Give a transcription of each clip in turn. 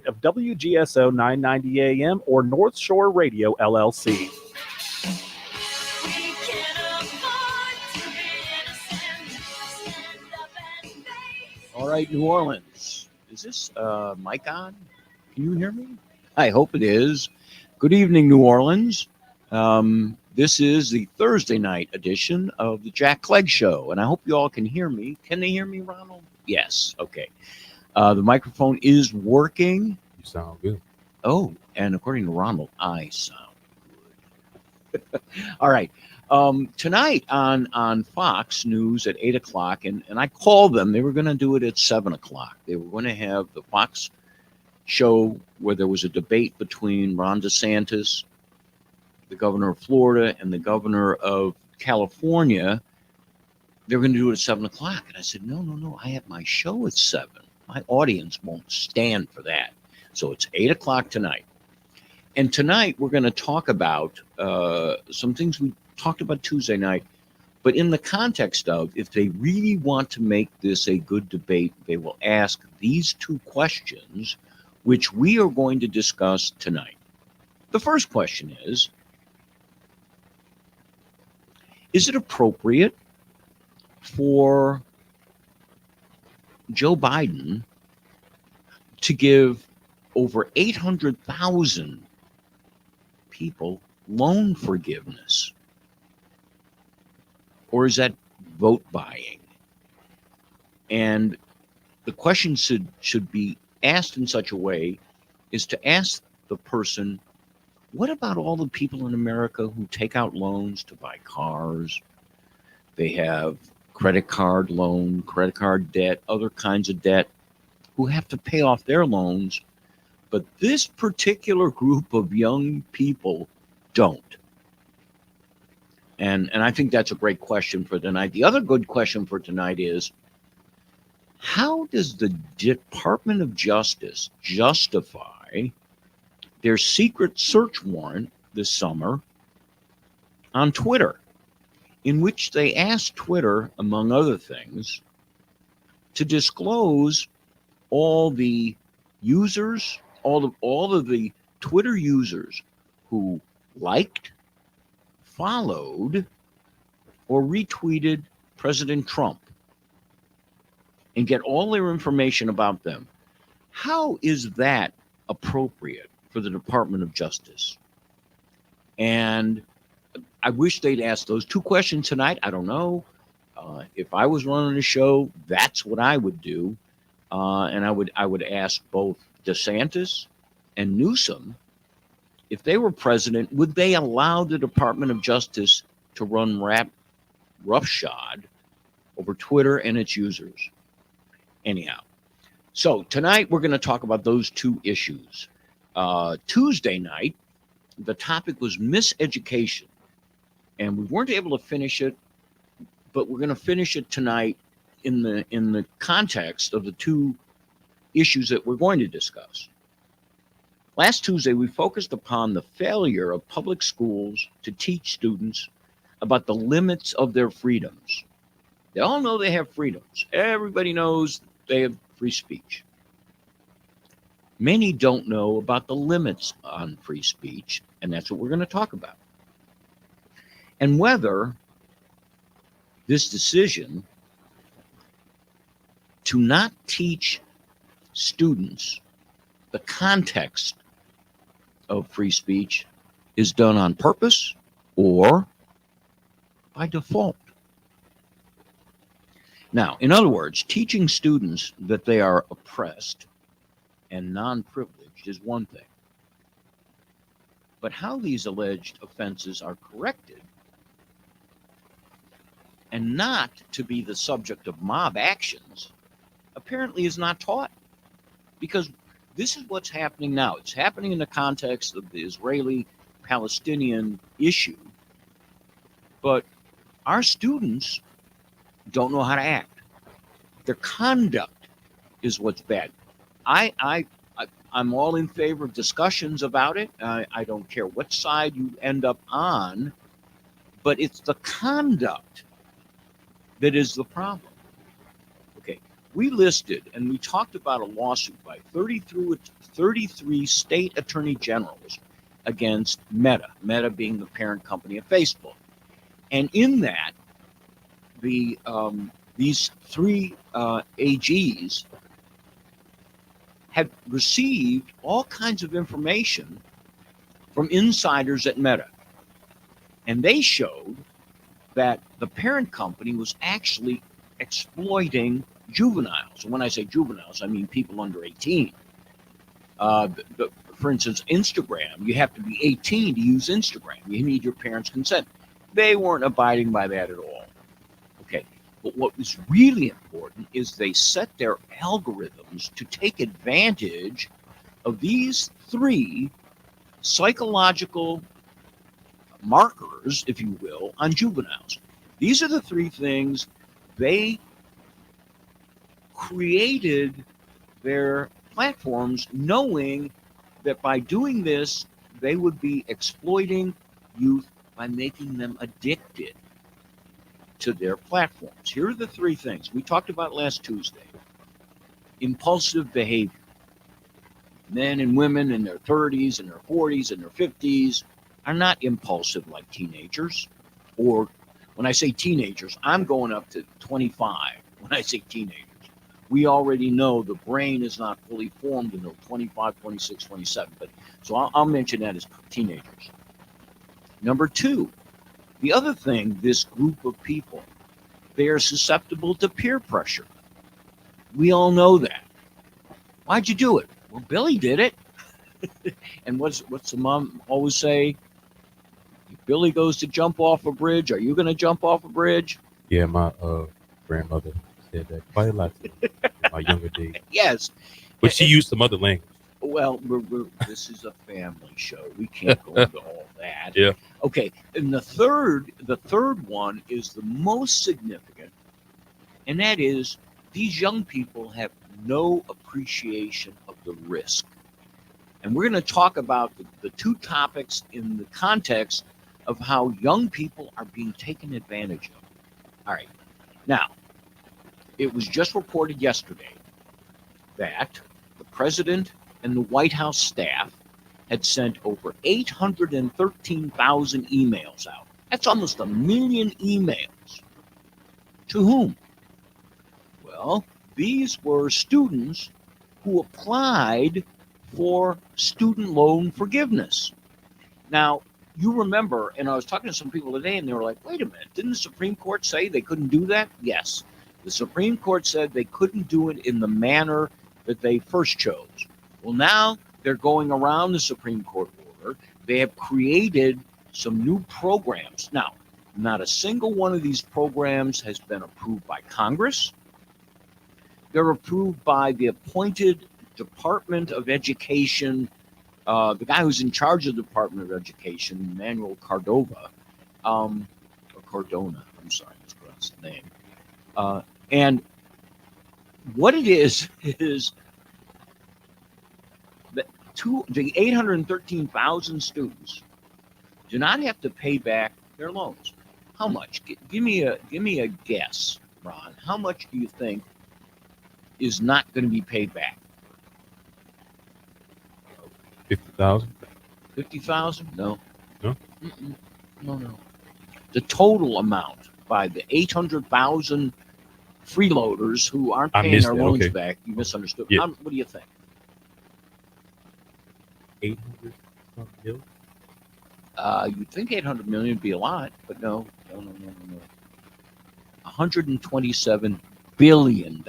of WGSO 990 AM or North Shore Radio LLC. All right, New Orleans. Is this mic on? Can you hear me? I hope it is. Good evening, New Orleans. This is the Thursday night edition of the Jack Clegg Show, and I hope you all can hear me. Can they hear me, Ronald? Yes. Okay. The microphone is working. You sound good. Oh, and according to Ronald, I sound good. All right. Tonight on Fox News at 8 o'clock, and I called them. They were going to do it at 7 o'clock. They were going to have the Fox show where there was a debate between Ron DeSantis, the governor of Florida, and the governor of California. They were going to do it at 7 o'clock. And I said, no, I have my show at 7. My audience won't stand for that. So it's 8 o'clock tonight. And tonight we're going to talk about some things we talked about Tuesday night, but in the context of if they really want to make this a good debate, they will ask these two questions, which we are going to discuss tonight. The first question is it appropriate for Joe Biden to give over 800,000 people loan forgiveness? Or is that vote buying? And the question should be asked in such a way is to ask the person, what about all the people in America who take out loans to buy cars? They have credit card loan, credit card debt, other kinds of debt, who have to pay off their loans. But this particular group of young people don't. And I think that's a great question for tonight. The other good question for tonight is, how does the Department of Justice justify their secret search warrant this summer on Twitter, in which they asked Twitter, among other things, to disclose all the users, all of the Twitter users who liked, followed, or retweeted President Trump, and get all their information about them? How is that appropriate for the Department of Justice? And I wish they'd ask those two questions tonight. I don't know. If I was running a show, that's what I would do. And I would ask both DeSantis and Newsom, if they were president, would they allow the Department of Justice to run roughshod over Twitter and its users? Anyhow, so tonight we're going to talk about those two issues. Tuesday night, the topic was miseducation, and we weren't able to finish it, but we're going to finish it tonight in the context of the two issues that we're going to discuss. Last Tuesday, we focused upon the failure of public schools to teach students about the limits of their freedoms. They all know they have freedoms. Everybody knows they have free speech. Many don't know about the limits on free speech, and that's what we're going to talk about. And whether this decision to not teach students the context of free speech is done on purpose or by default. Now, in other words, teaching students that they are oppressed and non-privileged is one thing. But how these alleged offenses are corrected and not to be the subject of mob actions apparently is not taught. Because this is what's happening now. It's happening in the context of the Israeli-Palestinian issue. But our students don't know how to act. Their conduct is what's bad. I'm all in favor of discussions about it. I don't care what side you end up on, but it's the conduct that is the problem. Okay, We listed and we talked about a lawsuit by 33 state attorney generals against Meta being the parent company of Facebook. And in that, these three AGs had received all kinds of information from insiders at Meta. And they showed that the parent company was actually exploiting juveniles. And when I say juveniles, I mean people under 18. For instance, Instagram, you have to be 18 to use Instagram. You need your parents' consent. They weren't abiding by that at all. Okay, but what was really important is they set their algorithms to take advantage of these three psychological markers, if you will, on juveniles. These are the three things they created their platforms knowing that by doing this, they would be exploiting youth by making them addicted to their platforms. Here are the three things we talked about last Tuesday. Impulsive behavior. Men and women in their 30s and their 40s and their 50s are not impulsive like teenagers. Or when I say teenagers, I'm going up to 25 when I say teenagers. We already know the brain is not fully formed until 25, 26, 27. But so I'll mention that as teenagers. Number two, the other thing, this group of people, they are susceptible to peer pressure. We all know that. Why'd you do it? Well, Billy did it. And what's the mom always say? If Billy goes to jump off a bridge, are you going to jump off a bridge? Yeah, my grandmother said that quite a lot to me in my younger days. Yes. But she used some other language. Well, this is a family show. We can't go into all that. Yeah. Okay. And the third one is the most significant, and that is these young people have no appreciation of the risk. And we're going to talk about the two topics in the context of how young people are being taken advantage of. All right. Now, it was just reported yesterday that the president and the White House staff had sent over 813,000 emails out. That's almost 1 million emails. To whom? Well, these were students who applied for student loan forgiveness. Now, you remember, and I was talking to some people today, and they were like, wait a minute, didn't the Supreme Court say they couldn't do that? Yes. The Supreme Court said they couldn't do it in the manner that they first chose. Well, now they're going around the Supreme Court order. They have created some new programs. Now, not a single one of these programs has been approved by Congress. They're approved by the appointed Department of Education, the guy who's in charge of the Department of Education, Manuel Cardona, or Cardona, I'm sorry, I mispronounced the name. And what it is that the 813,000 students do not have to pay back their loans. How much? Give me a guess, Ron. How much do you think is not going to be paid back? 50,000. 50,000? No. No? No. The total amount by the 800,000 freeloaders who aren't paying their loans back. You misunderstood. Yeah. What do you think? 800 million? You'd think 800 million would be a lot, but no. $127 billion.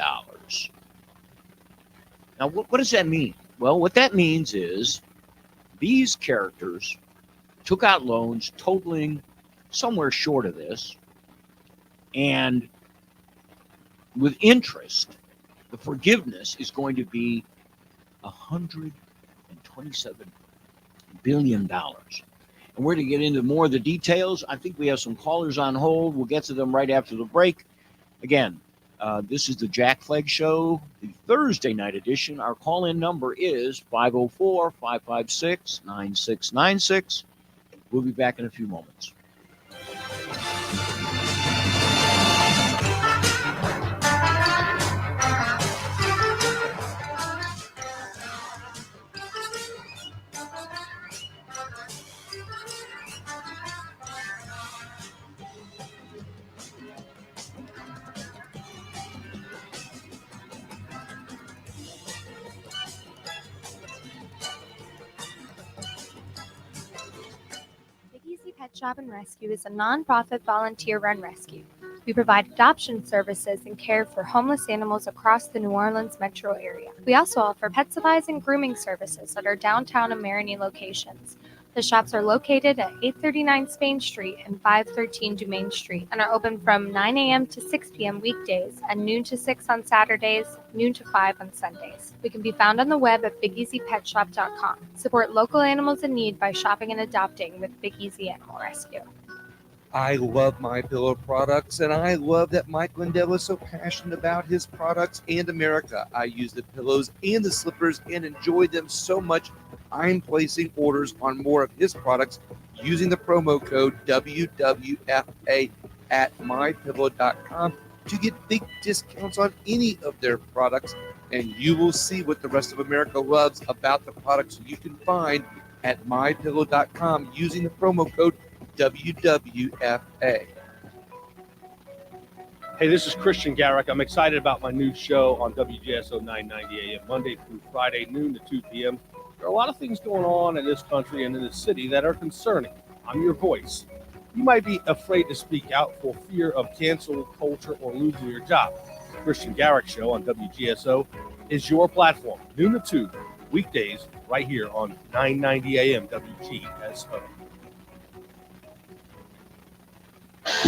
Now, what does that mean? Well, what that means is these characters took out loans totaling somewhere short of this, and with interest, the forgiveness is going to be $127 billion. And we're going to get into more of the details. I think we have some callers on hold. We'll get to them right after the break. Again, this is the Jack Clegg Show, the Thursday night edition. Our call-in number is 504-556-9696. We'll be back in a few moments. Pet Shop and Rescue is a nonprofit volunteer-run rescue. We provide adoption services and care for homeless animals across the New Orleans metro area. We also offer pet supplies and grooming services at our downtown and Marigny locations. The shops are located at 839 Spain Street and 513 Dumaine Street and are open from 9 a.m. to 6 p.m. weekdays and noon to 6 on Saturdays, noon to 5 on Sundays. We can be found on the web at BigEasyPetShop.com. Support local animals in need by shopping and adopting with Big Easy Animal Rescue. I love My Pillow products, and I love that Mike Lindell is so passionate about his products and America. I use the pillows and the slippers and enjoy them so much. I'm placing orders on more of his products using the promo code WWFA at mypillow.com to get big discounts on any of their products, and you will see what the rest of America loves about the products you can find at mypillow.com using the promo code WWFA. Hey, this is Christian Garrick. I'm excited about my new show on WGSO 990 AM, Monday through Friday, noon to 2 p.m. There are a lot of things going on in this country and in this city that are concerning. I'm your voice. You might be afraid to speak out for fear of cancel culture or losing your job. The Christian Garrick Show on WGSO is your platform, noon to 2, weekdays, right here on 990 AM WGSO.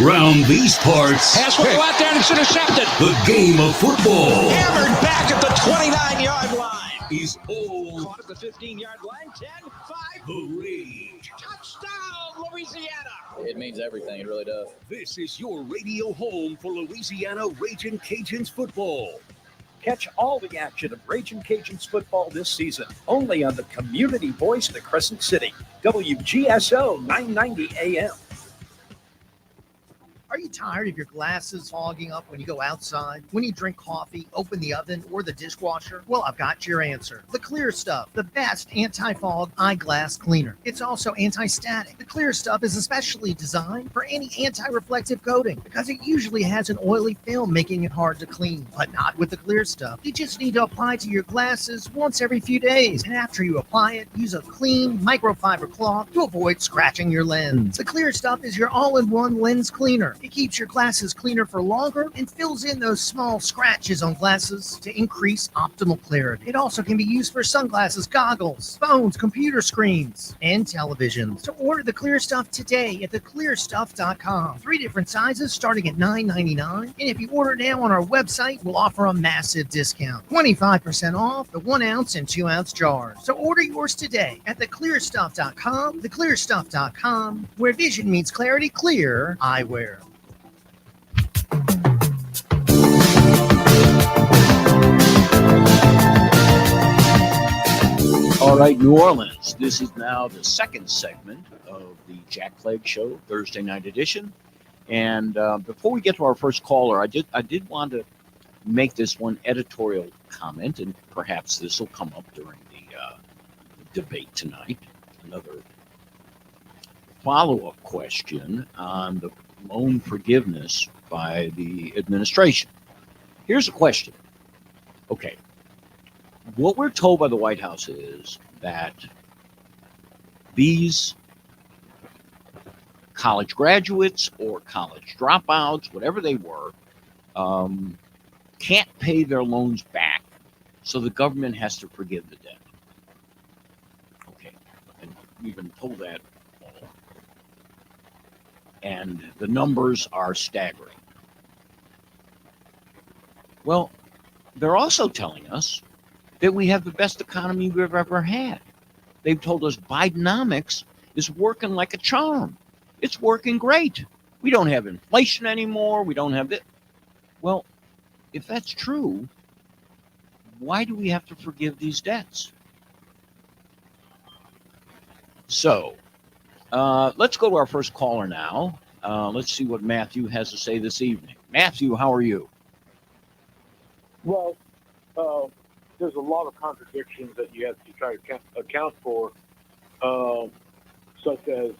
Round these parts, Pass will go out there and it's intercepted. the game of football Hammered back at the 29-yard line. is all Caught at the 15-yard line. 10, 5. the rage. Touchdown, Louisiana. It means everything. It really does. This is your radio home for Louisiana Ragin' Cajuns football. Catch all the action of Ragin' Cajuns football this season, only on the community voice of the Crescent City, WGSO 990 AM. Are you tired of your glasses fogging up when you go outside, when you drink coffee, open the oven, or the dishwasher? Well, I've got your answer. The Clear Stuff, the best anti-fog eyeglass cleaner. It's also anti-static. The Clear Stuff is especially designed for any anti-reflective coating because it usually has an oily film making it hard to clean, but not with the Clear Stuff. You just need to apply to your glasses once every few days, and after you apply it, use a clean microfiber cloth to avoid scratching your lens. The Clear Stuff is your all-in-one lens cleaner. It keeps your glasses cleaner for longer and fills in those small scratches on glasses to increase optimal clarity. It also can be used for sunglasses, goggles, phones, computer screens, and televisions. So order the Clear Stuff today at theclearstuff.com. 3 different sizes starting at $9.99. And if you order now on our website, we'll offer a massive discount. 25% off the 1 ounce and 2 ounce jars. So order yours today at theclearstuff.com, theclearstuff.com, where vision meets clarity, clear eyewear. All right, New Orleans. This is now the second segment of the Jack Clegg Show, Thursday night edition. And before we get to our first caller, I did want to make this one editorial comment, and perhaps this will come up during the debate tonight. Another follow-up question on the loan forgiveness by the administration. Here's a question. Okay. What we're told by the White House is that these college graduates or college dropouts, whatever they were, can't pay their loans back, so the government has to forgive the debt. Okay, and we've been told that all. And the numbers are staggering. Well, they're also telling us that we have the best economy we've ever had. They've told us Bidenomics is working like a charm. It's working great. We don't have inflation anymore. We don't have it. Well, if that's true, why do we have to forgive these debts? So, let's go to our first caller now. Let's see what Matthew has to say this evening. Matthew, how are you? Well, there's a lot of contradictions that you have to try to account for, such as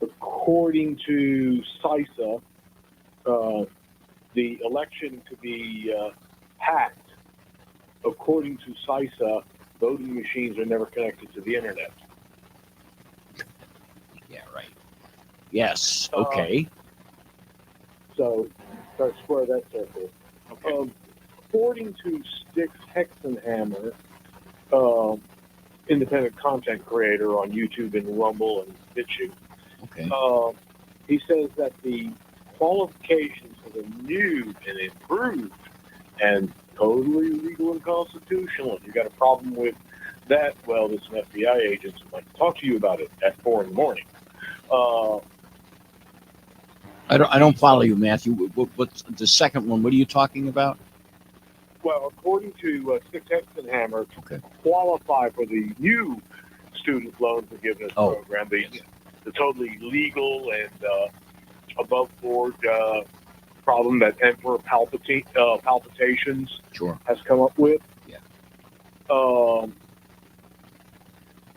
according to CISA, the election could be hacked. According to CISA, voting machines are never connected to the internet. Yeah, right. Yes. Okay. So, try to square that circle. Okay. According to Styx Hexenhammer, independent content creator on YouTube and Rumble and BitChute, Okay. he says that the qualifications for the new and improved and totally legal and constitutional, if you got a problem with that, well, there's an FBI agent who might talk to you about it at 4 in the morning. I don't follow you, Matthew. What's the second one? What are you talking about? Well, according to Styx Hexenhammer, Okay. to qualify for the new student loan forgiveness program, the totally legal and above board problem that Emperor Palpitations has come up with. Yeah.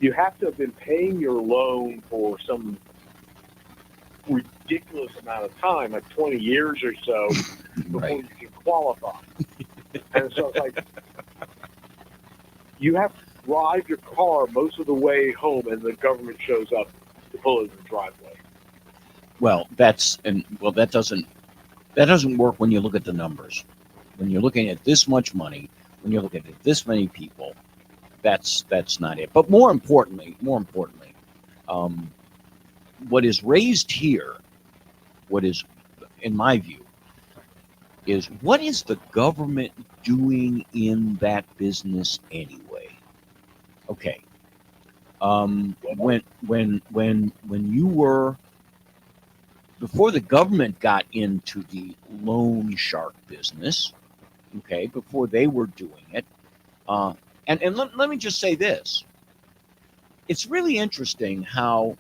You have to have been paying your loan for some ridiculous amount of time, like 20 years or so, before you can qualify. And so it's like you have to drive your car most of the way home, and the government shows up to pull it in the driveway. Well, that doesn't work when you look at the numbers. When you're looking at this much money, when you're looking at this many people, that's not it. But more importantly, what is raised here, what is, in my view, is what is the government doing in that business anyway? Okay. When you were, before the government got into the loan shark business, okay, before they were doing it, and let me just say this. It's really interesting how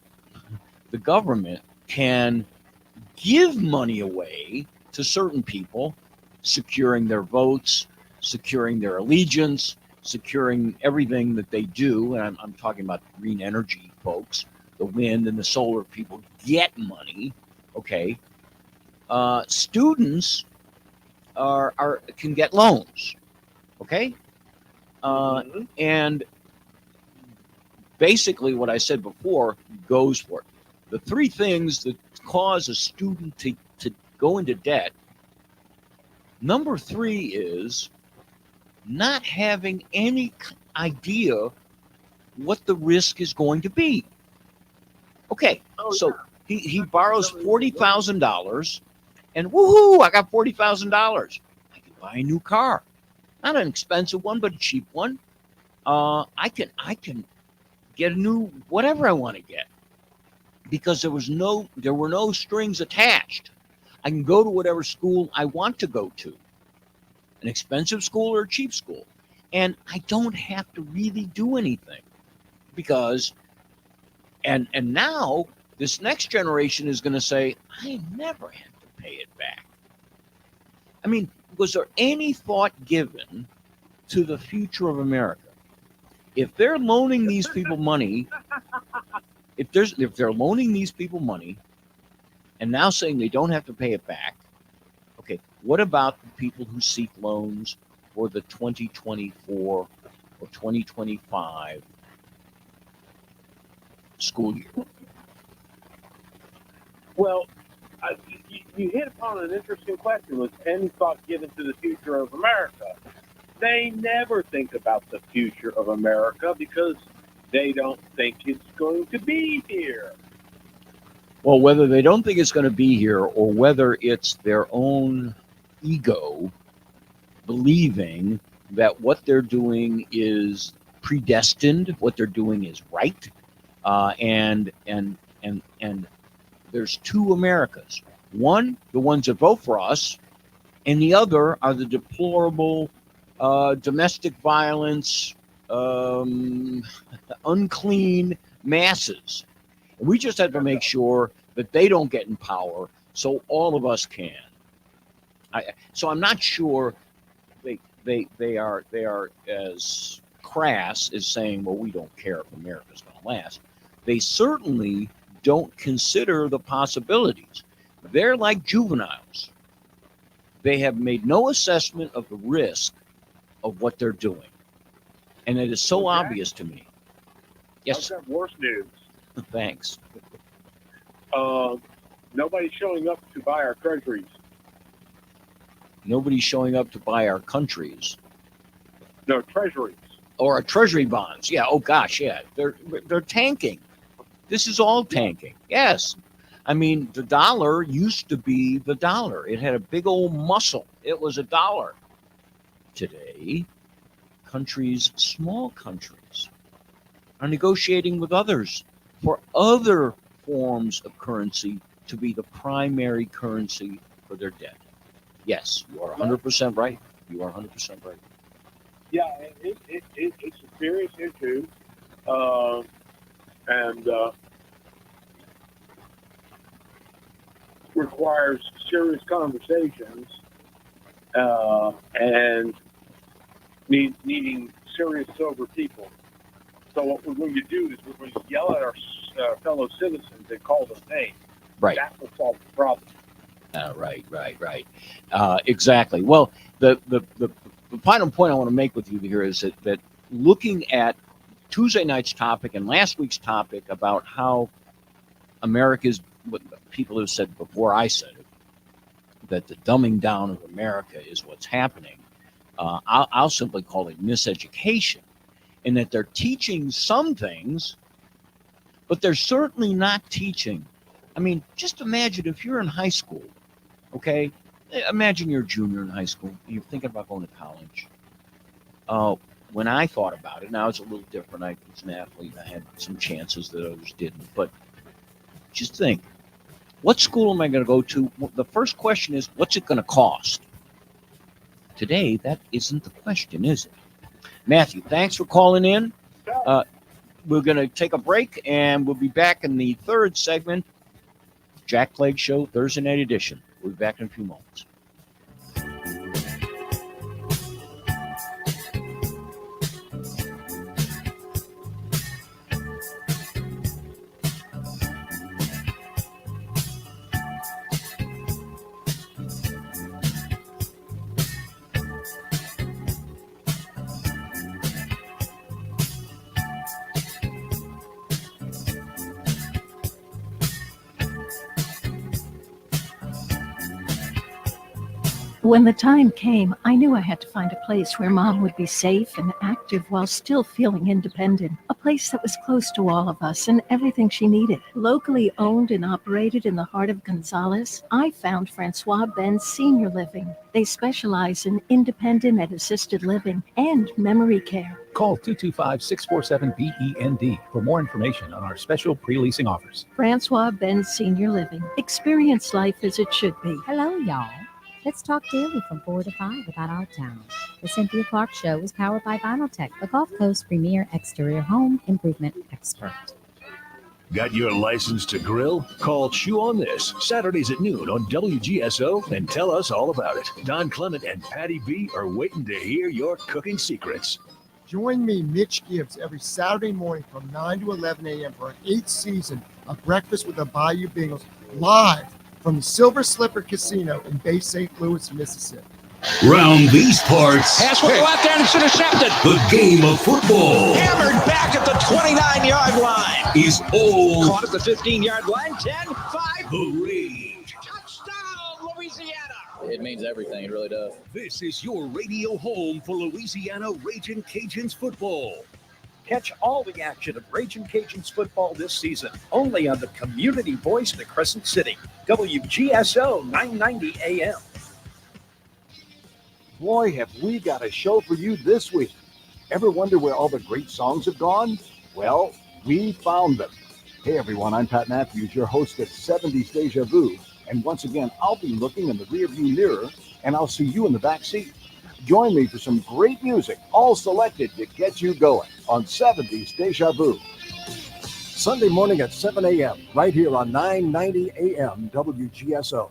the government can give money away to certain people, securing their votes, securing their allegiance, securing everything that they do. And I'm talking about green energy folks, the wind and the solar people get money. Okay. Students can get loans. Okay. And basically what I said before goes for it. The three things that cause a student to go into debt, number 3 is not having any idea what the risk is going to be. Okay, he borrows $40,000 and woohoo, I got $40,000. I can buy a new car. Not an expensive one, but a cheap one. I can get a new whatever I want to get because there were no strings attached. I can go to whatever school I want to go to, an expensive school or a cheap school, and I don't have to really do anything because, and now this next generation is going to say, I never had to pay it back. I mean, was there any thought given to the future of America? If they're loaning these people money, if they're loaning these people money and now saying they don't have to pay it back, okay, what about the people who seek loans for the 2024 or 2025 school year? Well, you hit upon an interesting question. Was any thought given to the future of America? They never think about the future of America because they don't think it's going to be here. Well, whether they don't think it's going to be here or whether it's their own ego believing that what they're doing is predestined, what they're doing is right, and there's two Americas. One, the ones that vote for us, and the other are the deplorable domestic violence, unclean masses. And we just have to make sure that they don't get in power so all of us can. So I'm not sure they are as crass as saying, well, we don't care if America's going to last. They certainly don't consider the possibilities. They're like juveniles. They have made no assessment of the risk of what they're doing. And it is so obvious to me. Yes. I've got worse news. Thanks. Nobody's showing up to buy our treasuries. Nobody's showing up to buy our countries No, treasuries. or our treasury bonds. Yeah. Oh gosh. Yeah. They're tanking. This is all tanking. Yes. I mean, the dollar used to be the dollar. It had a big old muscle. It was a dollar. Today, countries, small countries, are negotiating with others for other forms of currency to be the primary currency for their debt. Yes, you are 100% right. You are 100% right. Yeah, it's a serious issue, and requires serious conversations and needing serious, sober people. So what we're going to do is we're going to yell at our fellow citizens and call them names. Right. That will solve the problem. Right. Exactly. Well, the final point I want to make with you here is that looking at Tuesday night's topic and last week's topic about how America's, what people have said before I said it, that the dumbing down of America is what's happening. I'll simply call it miseducation, in that they're teaching some things, but they're certainly not teaching. I mean, just imagine if you're in high school, okay? Imagine you're a junior in high school and you're thinking about going to college. When I thought about it, now it's a little different. I was an athlete. I had some chances that others didn't. But just think, what school am I going to go to? The first question is, what's it going to cost? Today, that isn't the question, is it? Matthew, thanks for calling in. We're going to take a break, and we'll be back in the third segment. Jack Clegg Show, Thursday night edition. We'll be back in a few moments. When the time came, I knew I had to find a place where Mom would be safe and active while still feeling independent. A place that was close to all of us and everything she needed. Locally owned and operated in the heart of Gonzales, I found Francois Ben's Senior Living. They specialize in independent and assisted living and memory care. Call 225-647-BEND for more information on our special pre-leasing offers. Francois Ben's Senior Living. Experience life as it should be. Hello, y'all. Let's talk daily from 4 to 5 about our town. The Cynthia Clark Show is powered by Vinyltech, the Gulf Coast premier exterior home improvement expert. Got your license to grill? Call Chew on This, Saturdays at noon on WGSO, and tell us all about it. Don Clement and Patty B are waiting to hear your cooking secrets. Join me, Mitch Gibbs, every Saturday morning from 9 to 11 a.m. for an 8th season of Breakfast with the Bayou Bengals, live from the Silver Slipper Casino in Bay St. Louis, Mississippi. Round these parts, Pass will go out there and it's intercepted. the game of football Hammered back at the 29-yard line. is all Caught at the 15-yard line. 10, 5. the rage. Touchdown, Louisiana. It means everything. It really does. This is your radio home for Louisiana Ragin' Cajuns football. Catch all the action of Ragin' Cajuns football this season, only on the community voice of the Crescent City, WGSO 990 AM. Boy, have we got a show for you this week. Ever wonder where all the great songs have gone? Well, we found them. Hey everyone, I'm Pat Matthews, your host at 70s Deja Vu. And once again, I'll be looking in the rearview mirror, and I'll see you in the back seat. Join me for some great music, all selected to get you going on 70s Deja Vu. Sunday morning at 7 a.m., right here on 990 AM WGSO.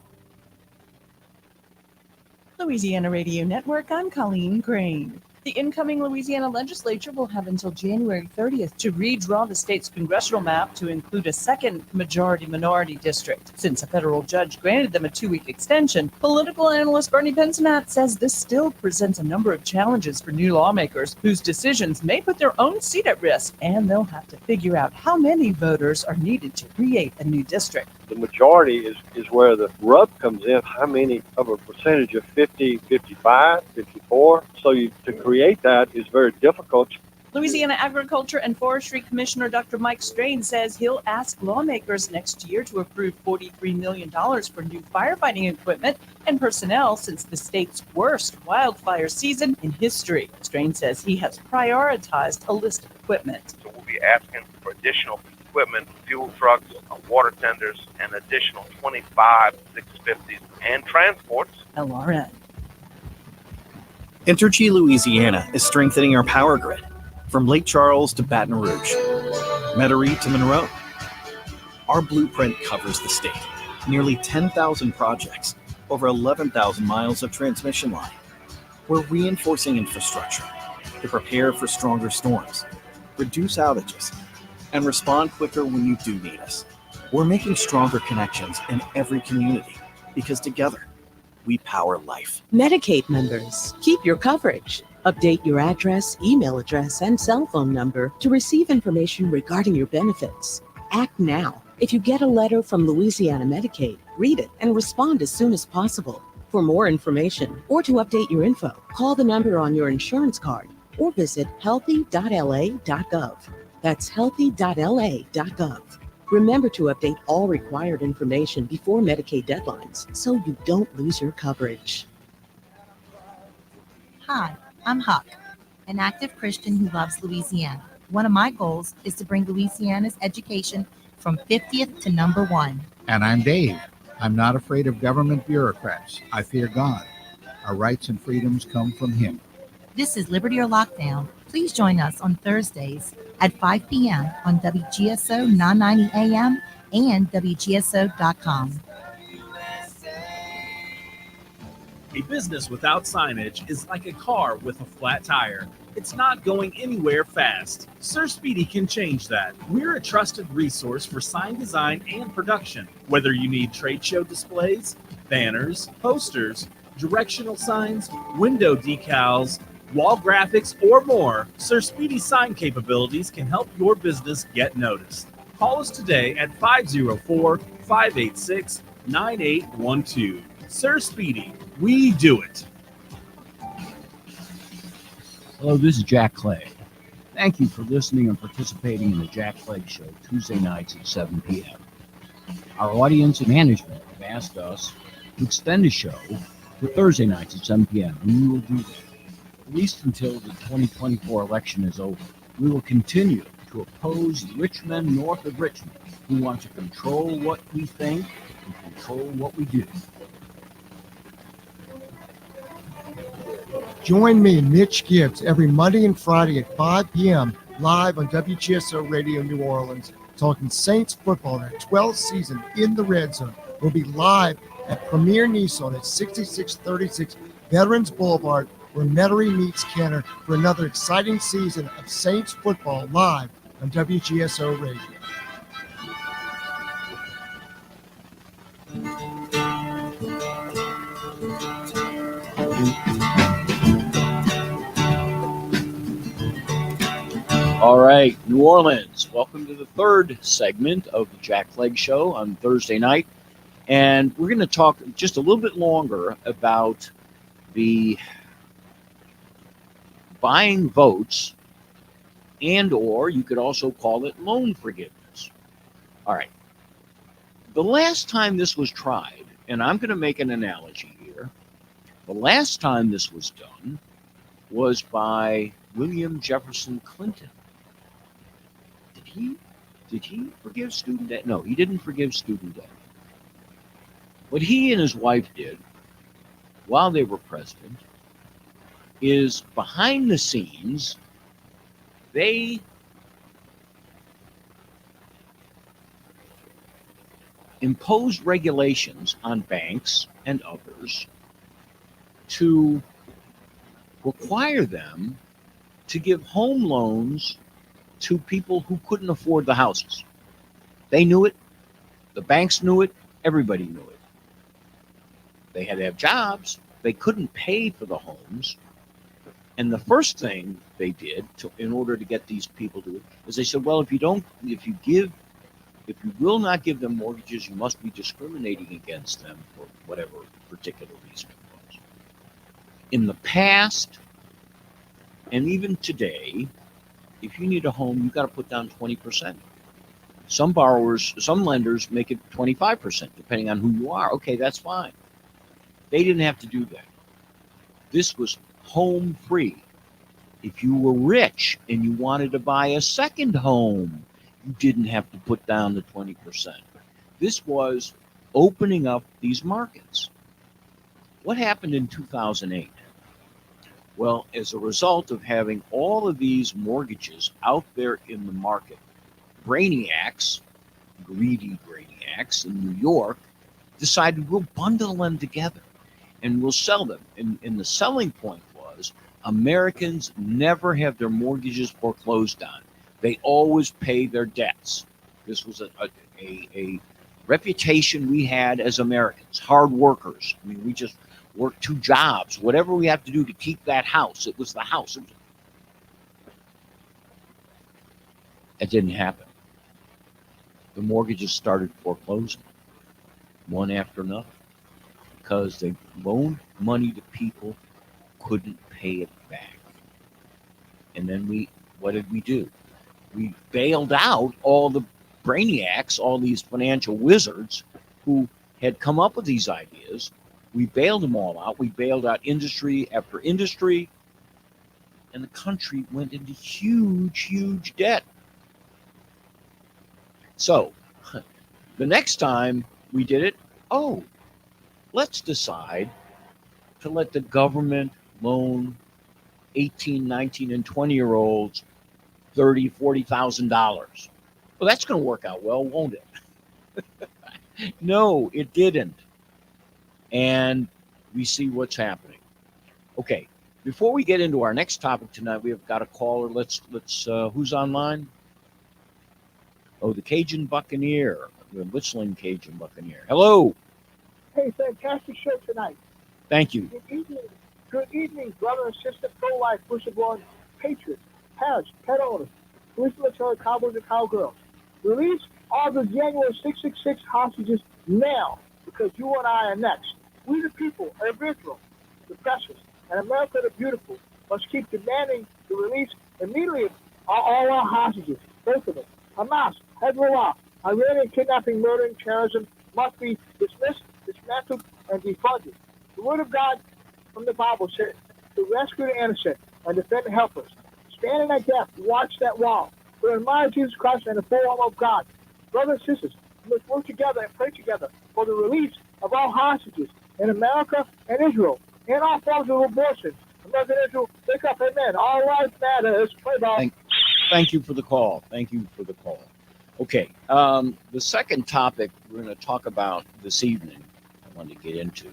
Louisiana Radio Network, I'm Colleen Crane. The incoming Louisiana legislature will have until January 30th to redraw the state's congressional map to include a second majority-minority district. Since a federal judge granted them a 2-week extension, political analyst Bernie Pensamat says this still presents a number of challenges for new lawmakers whose decisions may put their own seat at risk, and they'll have to figure out how many voters are needed to create a new district. The majority is where the rub comes in. How many of a percentage of 50, 55, 54? So to create that is very difficult. Louisiana Agriculture and Forestry Commissioner Dr. Mike Strain says he'll ask lawmakers next year to approve $43 million for new firefighting equipment and personnel since the state's worst wildfire season in history. Strain says he has prioritized a list of equipment. So we'll be asking for additional equipment, fuel trucks, water tenders, and additional 25 650s and transports. LRN. Entergy Louisiana is strengthening our power grid from Lake Charles to Baton Rouge, Metairie to Monroe. Our blueprint covers the state. Nearly 10,000 projects, over 11,000 miles of transmission line. We're reinforcing infrastructure to prepare for stronger storms, reduce outages, and respond quicker when you do need us. We're making stronger connections in every community because together, we power life. Medicaid members, keep your coverage. Update your address, email address, and cell phone number to receive information regarding your benefits. Act now. If you get a letter from Louisiana Medicaid, read it and respond as soon as possible. For more information or to update your info, call the number on your insurance card or visit healthy.la.gov. That's healthy.la.gov. Remember to update all required information before Medicaid deadlines so you don't lose your coverage. Hi, I'm Huck, an active Christian who loves Louisiana. One of my goals is to bring Louisiana's education from 50th to number 1. And I'm Dave. I'm not afraid of government bureaucrats. I fear God. Our rights and freedoms come from Him. This is Liberty or Lockdown. Please join us on Thursdays at 5 p.m. on WGSO 990 AM and WGSO.com. A business without signage is like a car with a flat tire. It's not going anywhere fast. Sir Speedy can change that. We're a trusted resource for sign design and production. Whether you need trade show displays, banners, posters, directional signs, window decals, wall graphics, or more, Sir Speedy's sign capabilities can help your business get noticed. Call us today at 504-586-9812. Sir Speedy, we do it. Hello, this is Jack Clegg. Thank you for listening and participating in the Jack Clegg Show Tuesday nights at 7 p.m. Our audience and management have asked us to extend the show to Thursday nights at 7 p.m., and we will do that. At least until the 2024 election is over. We will continue to oppose rich men north of Richmond who want to control what we think and control what we do. Join me, Mitch Gibbs, every Monday and Friday at 5 p.m. live on WGSO Radio New Orleans, talking Saints football, their 12th season in the Red Zone. We'll be live at Premier Nissan at 6636 Veterans Boulevard, where Metairie meets Kenner for another exciting season of Saints football live on WGSO Radio. All right, New Orleans, welcome to the third segment of the Jack Clegg Show on Thursday night. And we're going to talk just a little bit longer about the buying votes, and or you could also call it loan forgiveness. All right. The last time this was tried, and I'm going to make an analogy here, the last time this was done was by William Jefferson Clinton. Did he forgive student debt? No, he didn't forgive student debt. What he and his wife did while they were president is behind the scenes, they imposed regulations on banks and others to require them to give home loans to people who couldn't afford the houses. They knew it. The banks knew it. Everybody knew it. They had to have jobs. They couldn't pay for the homes. And the first thing they did in order to get these people to it is they said, well, if you will not give them mortgages, you must be discriminating against them for whatever particular reason it was. In the past, and even today, if you need a home, you got to put down 20%. Some lenders make it 25%, depending on who you are. Okay, that's fine. They didn't have to do that. This was home free. If you were rich and you wanted to buy a second home, you didn't have to put down the 20%. This was opening up these markets. What happened in 2008? Well, as a result of having all of these mortgages out there in the market, brainiacs, greedy brainiacs in New York, decided we'll bundle them together and we'll sell them. And the selling point was Americans never have their mortgages foreclosed on. They always pay their debts. This was a reputation we had as Americans, hard workers. I mean, we just worked 2 jobs, whatever we have to do to keep that house. It was the house. It didn't happen. The mortgages started foreclosing one after another because they loaned money to people who couldn't pay it back. And then what did we do? We bailed out all the brainiacs, all these financial wizards who had come up with these ideas. We bailed them all out. We bailed out industry after industry, and the country went into huge, huge debt. So the next time we did it, let's decide to let the government loan 18, 19, and 20-year-olds $30,000, $40,000. Well, that's going to work out well, won't it? No, it didn't. And we see what's happening. Okay, before we get into our next topic tonight, we have got a caller. Let's who's online? Oh, the Cajun Buccaneer, the whistling Cajun Buccaneer. Hello. Hey, fantastic show tonight. Thank you. Good evening, brother and sister, pro-life, bush-born patriots, parents, pet owners, police military cowboys and cowgirls. Release all the January 666 hostages now, because you and I are next. We the people of Israel, the precious, and America the beautiful, must keep demanding the release immediately of all our hostages, both of them. Hamas, Hezbollah, Iranian kidnapping, murdering, terrorism must be dismissed, dismantled, and defunded. The word of God from the Bible says to rescue the innocent and defend the helpless. Stand in that gap, watch that wall. For in the mind of Jesus Christ and the full armor of God. Brothers and sisters, we must work together and pray together for the release of all hostages in America and Israel, and all forms of abortion. America and Israel, wake up, amen. All life matters. Pray ball. Thank you for the call. Thank you for the call. Okay, the second topic we're going to talk about this evening, I wanted to get into,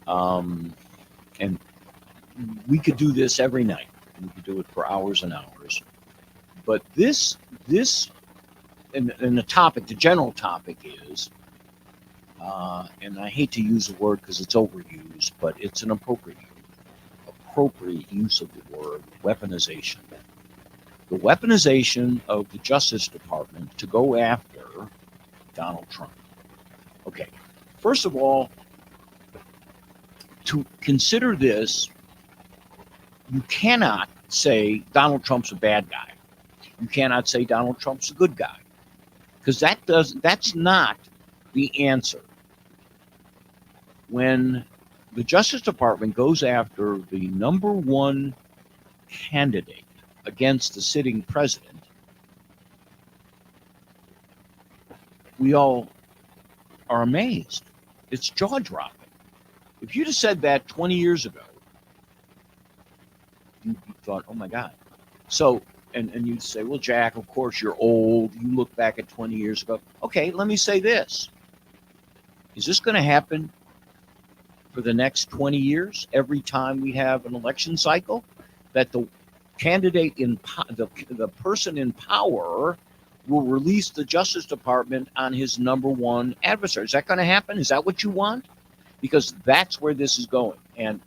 and we could do this every night. We could do it for hours and hours. But this, and the topic, the general topic is, and I hate to use the word because it's overused, but it's an appropriate use of the word, weaponization. The weaponization of the Justice Department to go after Donald Trump. Okay, first of all, to consider this, you cannot say Donald Trump's a bad guy. You cannot say Donald Trump's a good guy, because that's not the answer. When the Justice Department goes after the number one candidate against the sitting president, we all are amazed. It's jaw-dropping. If you'd have said that 20 years ago, you thought, oh my God. So, and you'd say, well, Jack, of course you're old. You look back at 20 years ago. Okay, let me say this. Is this going to happen for the next 20 years, every time we have an election cycle, that the candidate the person in power will release the Justice Department on his number one adversary. Is that going to happen? Is that what you want? Because that's where this is going. And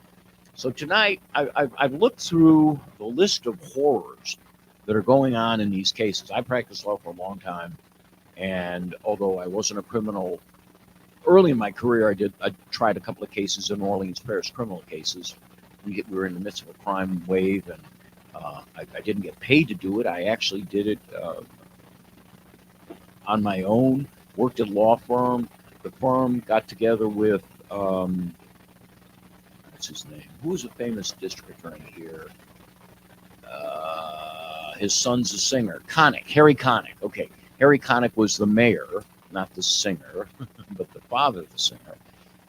so tonight, I've looked through the list of horrors that are going on in these cases. I practiced law for a long time, and although I wasn't a criminal early in my career, I tried a couple of cases in Orleans Parish, criminal cases. We were in the midst of a crime wave, and I didn't get paid to do it. I actually did it on my own, worked at a law firm. The firm got together with, what's his name? Who's a famous district attorney here? His son's a singer. Connick, Harry Connick. Okay, Harry Connick was the mayor, not the singer, but the father of the singer.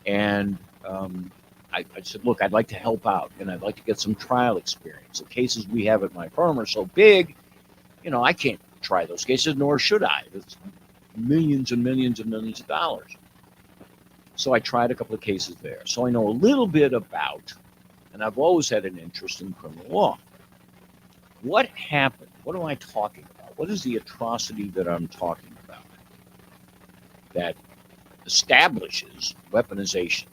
And I said, look, I'd like to help out, and I'd like to get some trial experience. The cases we have at my firm are so big, I can't try those cases, nor should I. It's millions and millions and millions of dollars. So I tried a couple of cases there. So I know a little bit about, and I've always had an interest in criminal law. What happened? What am I talking about? What is the atrocity that I'm talking about that establishes weaponization?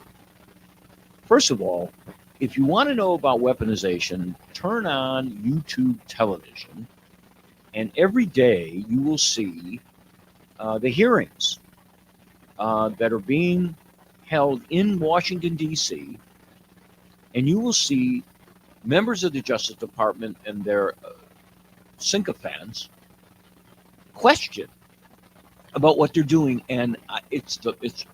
First of all, if you want to know about weaponization, turn on YouTube television, and every day you will see the hearings that are being held in Washington, D.C., and you will see members of the Justice Department and their sycophants question about what they're doing, and it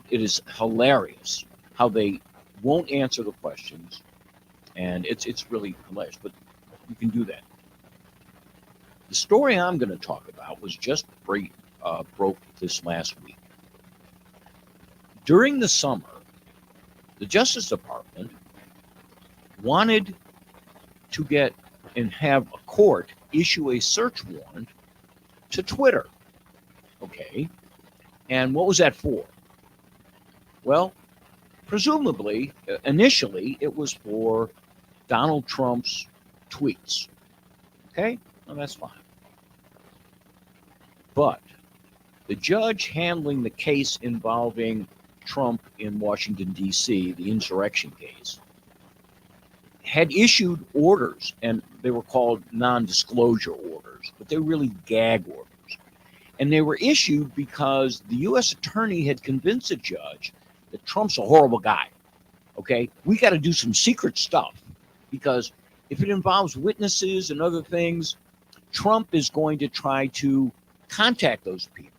is hilarious how they won't answer the questions, and it's really hilarious. But you can do that. The story I'm going to talk about was just broke this last week. During the summer, the Justice Department wanted to get and have a court issue a search warrant to Twitter. Okay. And what was that for? Well, presumably, initially, it was for Donald Trump's tweets. Okay? Well, that's fine. But the judge handling the case involving Trump in Washington, D.C., the insurrection case, had issued orders, and they were called non-disclosure orders, but they were really gag orders. And they were issued because the U.S. attorney had convinced the judge that Trump's a horrible guy. Okay? We got to do some secret stuff, because if it involves witnesses and other things, Trump is going to try to contact those people,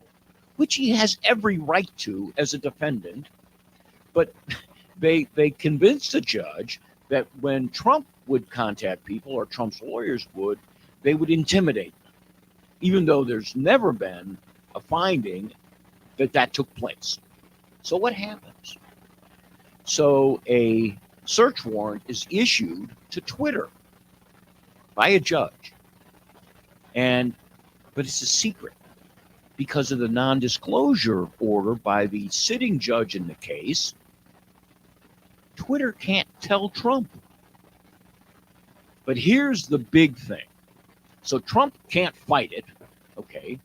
which he has every right to as a defendant. But they convinced the judge that when Trump would contact people, or Trump's lawyers would, they would intimidate them, even though there's never been a finding that took place. So what happens? So a search warrant is issued to Twitter by a judge, but it's a secret because of the non-disclosure order by the sitting judge in the case. Twitter can't tell Trump. But here's the big thing. So Trump can't fight it. Okay.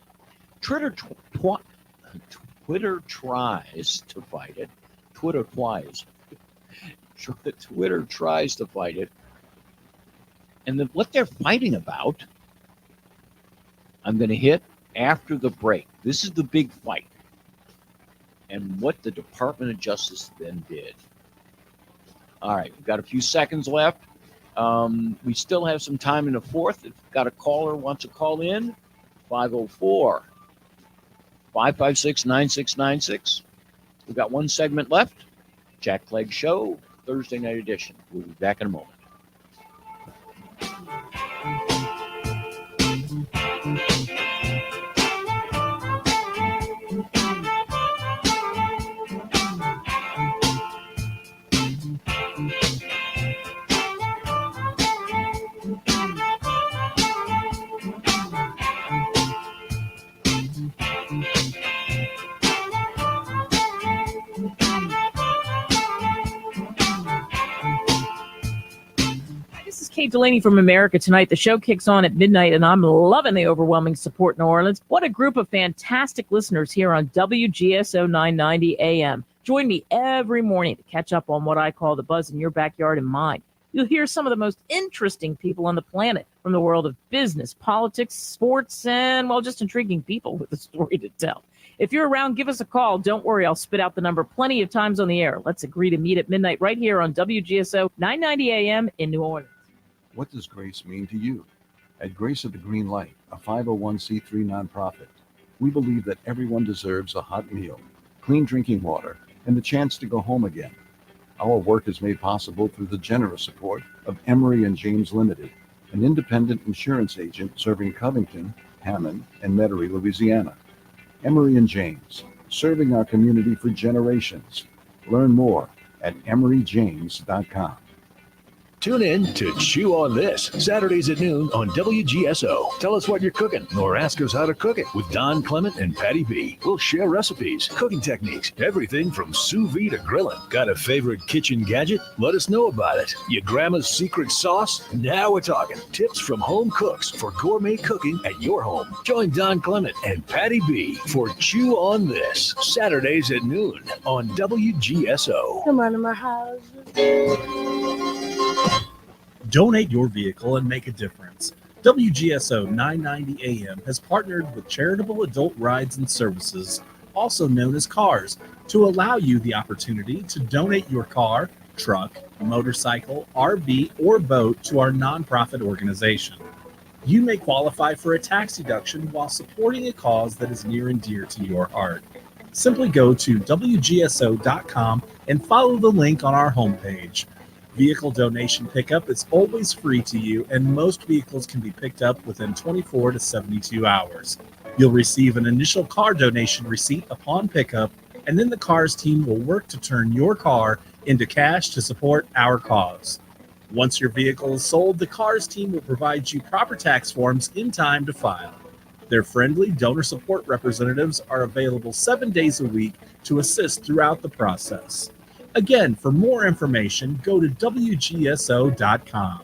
Twitter tries to fight it. Twitter tries to fight it. And what they're fighting about, I'm going to hit after the break. This is the big fight. And what the Department of Justice then did. All right, we've got a few seconds left. We still have some time in the fourth. If you've got a caller who wants to call in, 504-556-9696. We've got one segment left. Jack Clegg Show, Thursday night edition. We'll be back in a moment. Kate Delaney from America Tonight. The show kicks on at midnight, and I'm loving the overwhelming support in New Orleans. What a group of fantastic listeners here on WGSO 990 AM. Join me every morning to catch up on what I call the buzz in your backyard and mine. You'll hear some of the most interesting people on the planet from the world of business, politics, sports, and, well, just intriguing people with a story to tell. If you're around, give us a call. Don't worry, I'll spit out the number plenty of times on the air. Let's agree to meet at midnight right here on WGSO 990 AM in New Orleans. What does grace mean to you? At Grace of the Green Light, a 501c3 nonprofit, we believe that everyone deserves a hot meal, clean drinking water, and the chance to go home again. Our work is made possible through the generous support of Emery and James Limited, an independent insurance agent serving Covington, Hammond, and Metairie, Louisiana. Emery and James, serving our community for generations. Learn more at emeryjames.com. Tune in to Chew on This, Saturdays at noon on WGSO. Tell us what you're cooking or ask us how to cook it with Don Clement and Patty B. We'll share recipes, cooking techniques, everything from sous vide to grilling. Got a favorite kitchen gadget? Let us know about it. Your grandma's secret sauce? Now we're talking. Tips from home cooks for gourmet cooking at your home. Join Don Clement and Patty B for Chew on This, Saturdays at noon on WGSO. Come on to my house. Donate your vehicle and make a difference. WGSO 990 AM has partnered with Charitable Adult Rides and Services, also known as CARS, to allow you the opportunity to donate your car, truck, motorcycle, RV, or boat to our nonprofit organization. You may qualify for a tax deduction while supporting a cause that is near and dear to your heart. Simply go to WGSO.com and follow the link on our homepage. Vehicle donation pickup is always free to you, and most vehicles can be picked up within 24 to 72 hours. You'll receive an initial car donation receipt upon pickup, and then the CARS team will work to turn your car into cash to support our cause. Once your vehicle is sold, the CARS team will provide you proper tax forms in time to file. Their friendly donor support representatives are available 7 days a week to assist throughout the process. Again, for more information, go to WGSO.com.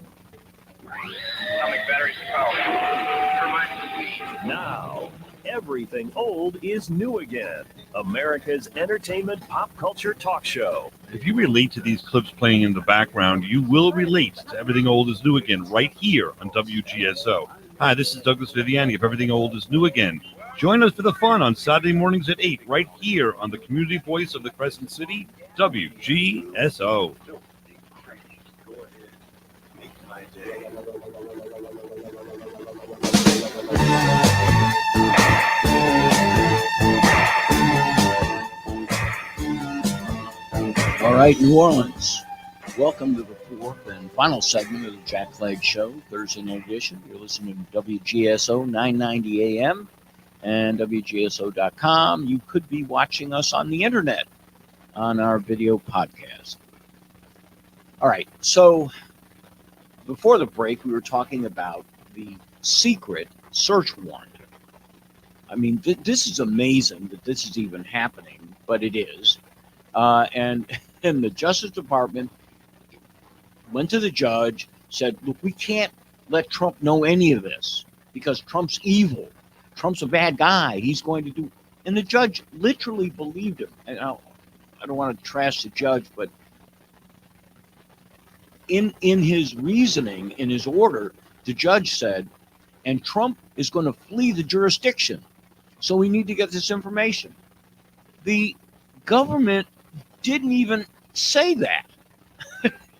Now, everything old is new again. America's entertainment pop culture talk show. If you relate to these clips playing in the background, you will relate to Everything Old is New Again right here on WGSO. Hi, this is Douglas Viviani of Everything Old is New Again. Join us for the fun on Saturday mornings at 8 right here on the community voice of the Crescent City, WGSO. All right, New Orleans. Welcome to the fourth and final segment of the Jack Clegg Show, Thursday night edition. You're listening to WGSO 990 AM and WGSO.com. You could be watching us on the internet on our video podcast. All right, so before the break, we were talking about the secret search warrant. I mean, this is amazing that this is even happening, but it is. And the Justice Department went to the judge, said, look, we can't let Trump know any of this because Trump's evil. Trump's a bad guy. He's going to do. And the judge literally believed him. And I don't want to trash the judge, but in his reasoning, in his order, the judge said, and Trump is going to flee the jurisdiction. So we need to get this information. The government didn't even say that.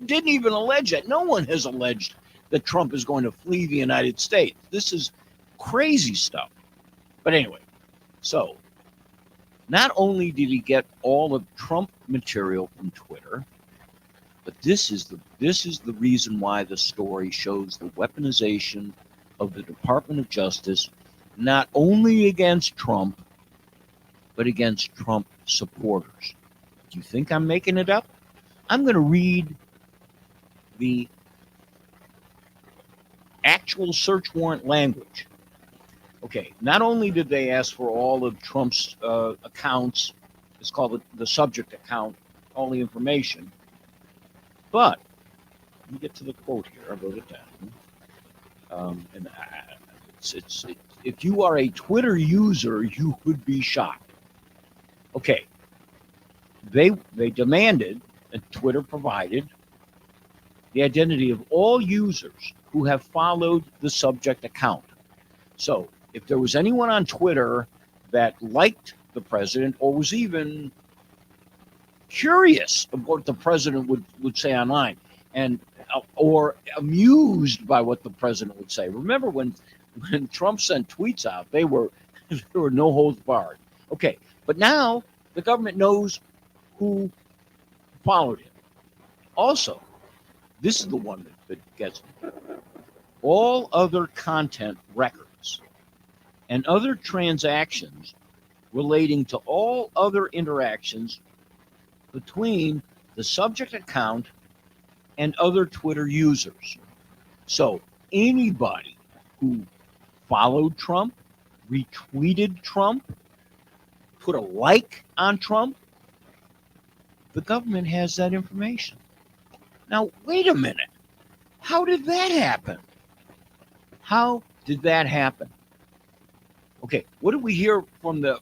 Didn't even allege that. No one has alleged that Trump is going to flee the United States. This is crazy stuff. But anyway, so not only did he get all of Trump material from Twitter, but this is the reason why the story shows the weaponization of the Department of Justice, not only against Trump, but against Trump supporters. Do you think I'm making it up? I'm going to read the actual search warrant language. Okay, not only did they ask for all of Trump's accounts, it's called the subject account, all the information, but Let me get to the quote here. I wrote it down. If you are a Twitter user, you would be shocked. Okay, they demanded, and Twitter provided, the identity of all users who have followed the subject account. So if there was anyone on Twitter that liked the president or was even curious of what the president would say online, and or amused by what the president would say. Remember when Trump sent tweets out, there were no holds barred. Okay, but now the government knows who followed him. Also, this is the one that gets me. All other content records and other transactions relating to all other interactions between the subject account and other Twitter users. So anybody who followed Trump, retweeted Trump, put a like on Trump, the government has that information. Now, wait a minute. How did that happen? How did that happen? Okay, what did we hear from the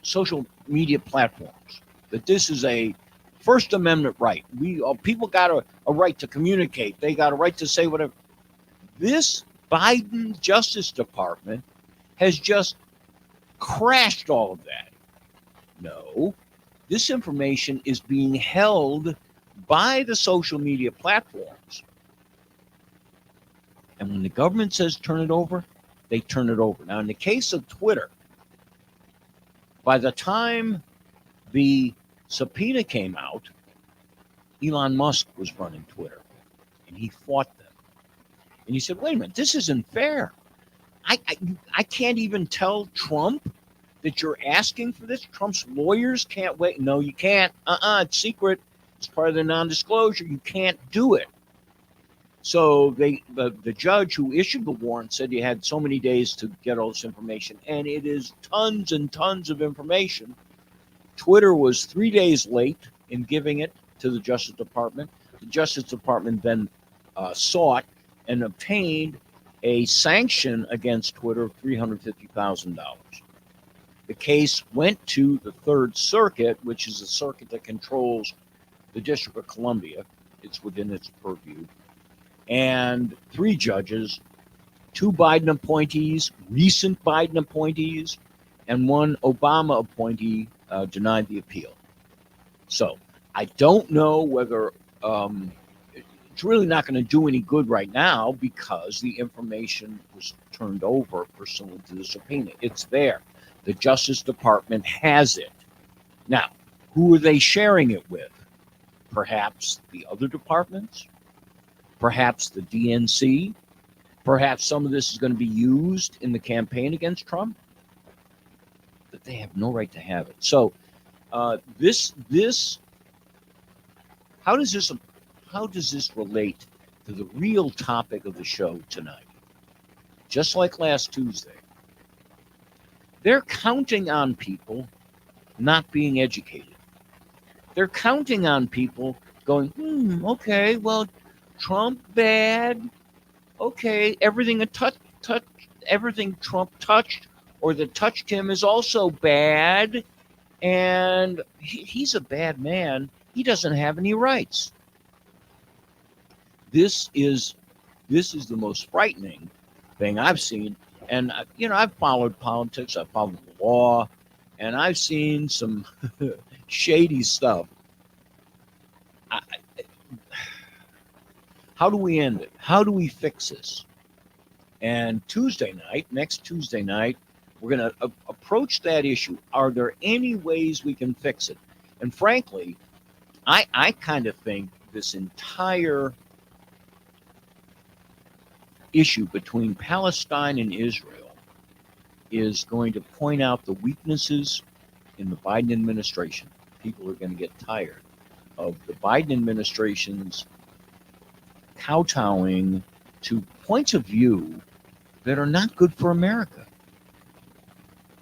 social media platforms? That this is a First Amendment right. People got a right to communicate. They got a right to say whatever. This Biden Justice Department has just crashed all of that. No, this information is being held by the social media platforms. And when the government says turn it over, they turn it over. Now, in the case of Twitter, by the time the subpoena came out, Elon Musk was running Twitter, and he fought them. And he said, wait a minute, this isn't fair. I can't even tell Trump that you're asking for this. Trump's lawyers can't wait. No, you can't. It's secret. It's part of the non-disclosure. You can't do it. So the judge who issued the warrant said you had so many days to get all this information, and it is tons and tons of information. Twitter was 3 days late in giving it to the Justice Department. The Justice Department then sought and obtained a sanction against Twitter of $350,000. The case went to the Third Circuit, which is the circuit that controls the District of Columbia. It's within its purview. And 3 judges, 2 Biden appointees, recent Biden appointees, and 1 Obama appointee denied the appeal. So I don't know whether it's really not going to do any good right now because the information was turned over pursuant to the subpoena. It's there. The Justice Department has it. Now, who are they sharing it with? Perhaps the other departments? Perhaps the DNC? Perhaps some of this is going to be used in the campaign against Trump? But they have no right to have it. So how does this relate to the real topic of the show tonight? Just like last Tuesday, they're counting on people not being educated. They're counting on people going, okay, well, Trump bad. Okay, everything Trump touched or that touched him is also bad, and he's a bad man. He doesn't have any rights. This is the most frightening thing I've seen. And I've followed politics, I've followed the law, and I've seen some shady stuff. How do we end it? How do we fix this? And next Tuesday night, we're going to approach that issue. Are there any ways we can fix it? And frankly, I kind of think this entire issue between Palestine and Israel is going to point out the weaknesses in the Biden administration. People are going to get tired of the Biden administration's kowtowing to points of view that are not good for America.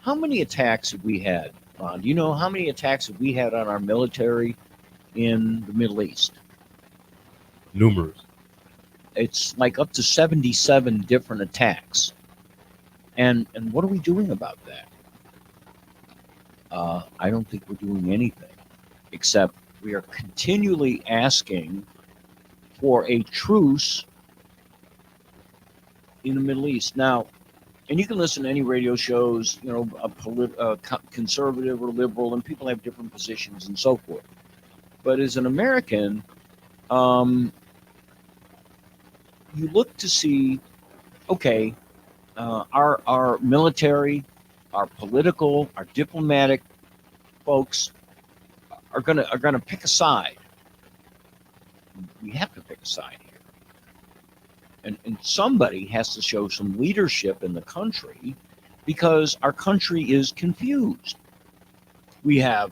How many attacks have we had, Ron? Do you know how many attacks have we had on our military in the Middle East. Numerous. It's like up to 77 different attacks. And what are we doing about that? I don't think we're doing anything, except we are continually asking for a truce in the Middle East. Now, and you can listen to any radio shows, conservative or liberal, and people have different positions and so forth. But as an American, you look to see, okay, our military, our political, our diplomatic folks are gonna pick a side. We have to pick a side here, and somebody has to show some leadership in the country, because our country is confused. We have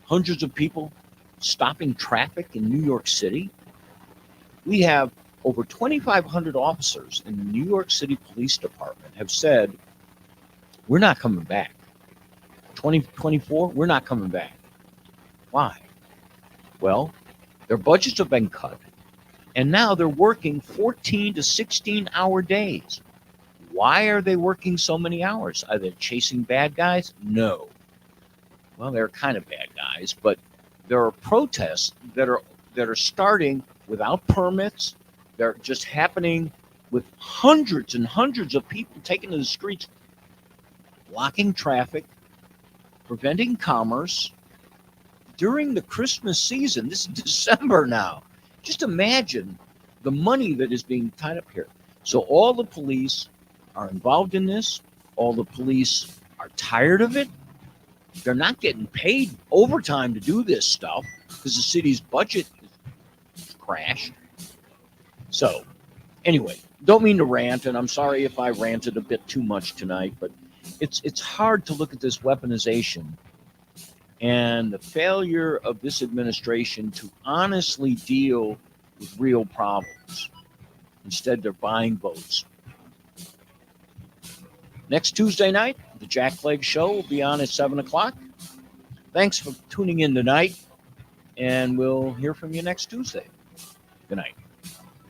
hundreds of people stopping traffic in New York City. We have over 2,500 officers in the New York City Police Department have said, we're not coming back. 2024, we're not coming back. Why? Well, their budgets have been cut, and now they're working 14 to 16-hour days. Why are they working so many hours? Are they chasing bad guys? No. Well, they're kind of bad guys, but there are protests that are starting without permits. They're just happening with hundreds and hundreds of people taking to the streets, blocking traffic, preventing commerce during the Christmas season. This is December now. Just imagine the money that is being tied up here. So all the police are involved in this. All the police are tired of it. They're not getting paid overtime to do this stuff because the city's budget is crashed. So anyway, don't mean to rant, and I'm sorry if I ranted a bit too much tonight, but it's hard to look at this weaponization and the failure of this administration to honestly deal with real problems. Instead, they're buying votes. Next Tuesday night, the Jack Clegg Show will be on at 7 o'clock. Thanks for tuning in tonight, and we'll hear from you next Tuesday. Good night.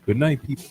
Good night, people.